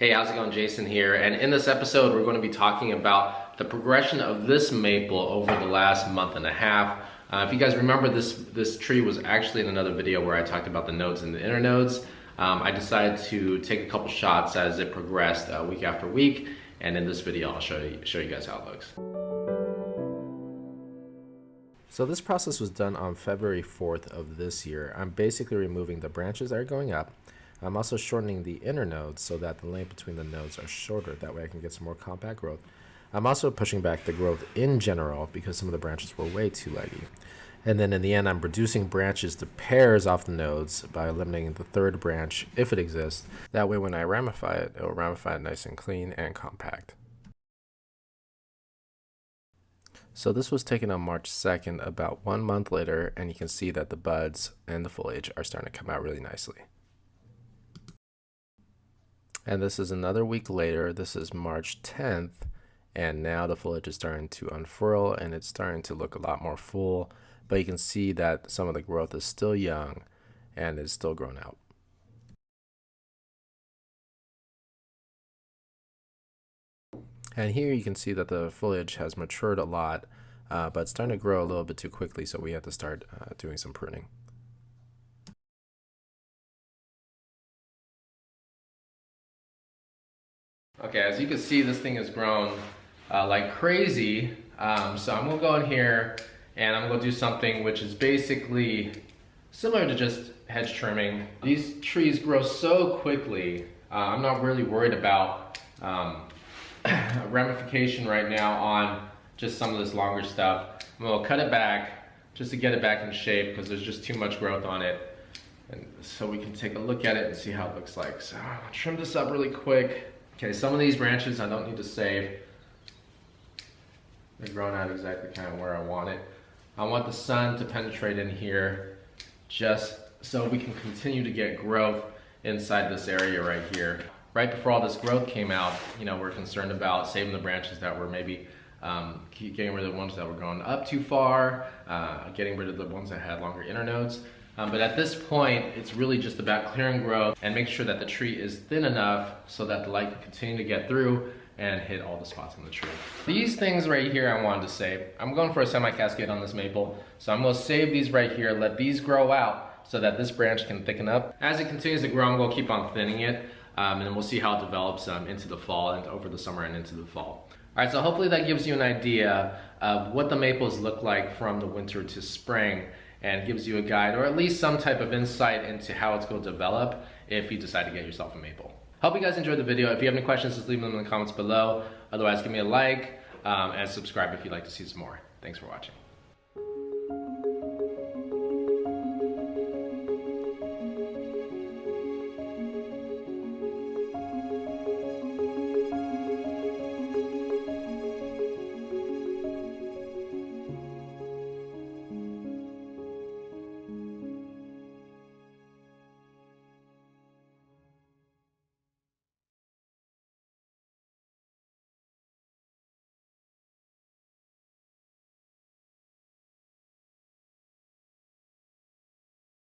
Hey, how's it going? Jason here, and in this episode we're going to be talking about the progression of this maple over the last month and a half. If you guys remember, this tree was actually in another video where I talked about the nodes and the inner nodes. I decided to take a couple shots as it progressed week after week, and in this video I'll show you guys how it looks. So this process was done on February 4th of this year. I'm basically removing the branches that are going up. I'm also shortening the inner nodes so that the length between the nodes are shorter. That way I can get some more compact growth. I'm also pushing back the growth in general because some of the branches were way too leggy. And then in the end, I'm reducing branches to pairs off the nodes by eliminating the third branch if it exists. That way when I ramify it, it will ramify it nice and clean and compact. So this was taken on March 2nd, about 1 month later, and you can see that the buds and the foliage are starting to come out really nicely. And this is another week later. This is March 10th, and now the foliage is starting to unfurl and it's starting to look a lot more full, but you can see that some of the growth is still young and is still grown out. And here you can see that the foliage has matured a lot, but it's starting to grow a little bit too quickly, so we have to start doing some pruning. Okay, as you can see, this thing has grown like crazy. So I'm gonna go in here and I'm gonna do something which is basically similar to just hedge trimming. These trees grow so quickly. I'm not really worried about ramification right now on just some of this longer stuff. I'm gonna cut it back just to get it back in shape because there's just too much growth on it. And so we can take a look at it and see how it looks like. So I'll trim this up really quick. Okay, some of these branches I don't need to save. They're growing out exactly kind of where I want it. I want the sun to penetrate in here just so we can continue to get growth inside this area right here. Right before all this growth came out, you know, we're concerned about saving the branches that were maybe getting rid of the ones that were going up too far, getting rid of the ones that had longer inner nodes. But at this point, it's really just about clearing growth and make sure that the tree is thin enough so that the light can continue to get through and hit all the spots on the tree. These things right here I wanted to save. I'm going for a semi-cascade on this maple, so I'm going to save these right here, let these grow out so that this branch can thicken up. As it continues to grow, I'm going to keep on thinning it, and then we'll see how it develops into the fall and over the summer and into the fall. All right, so hopefully that gives you an idea of what the maples look like from the winter to spring, and gives you a guide or at least some type of insight into how it's going to develop if you decide to get yourself a maple. Hope you guys enjoyed the video. If you have any questions, just leave them in the comments below. Otherwise, give me a like and subscribe if you'd like to see some more. Thanks for watching.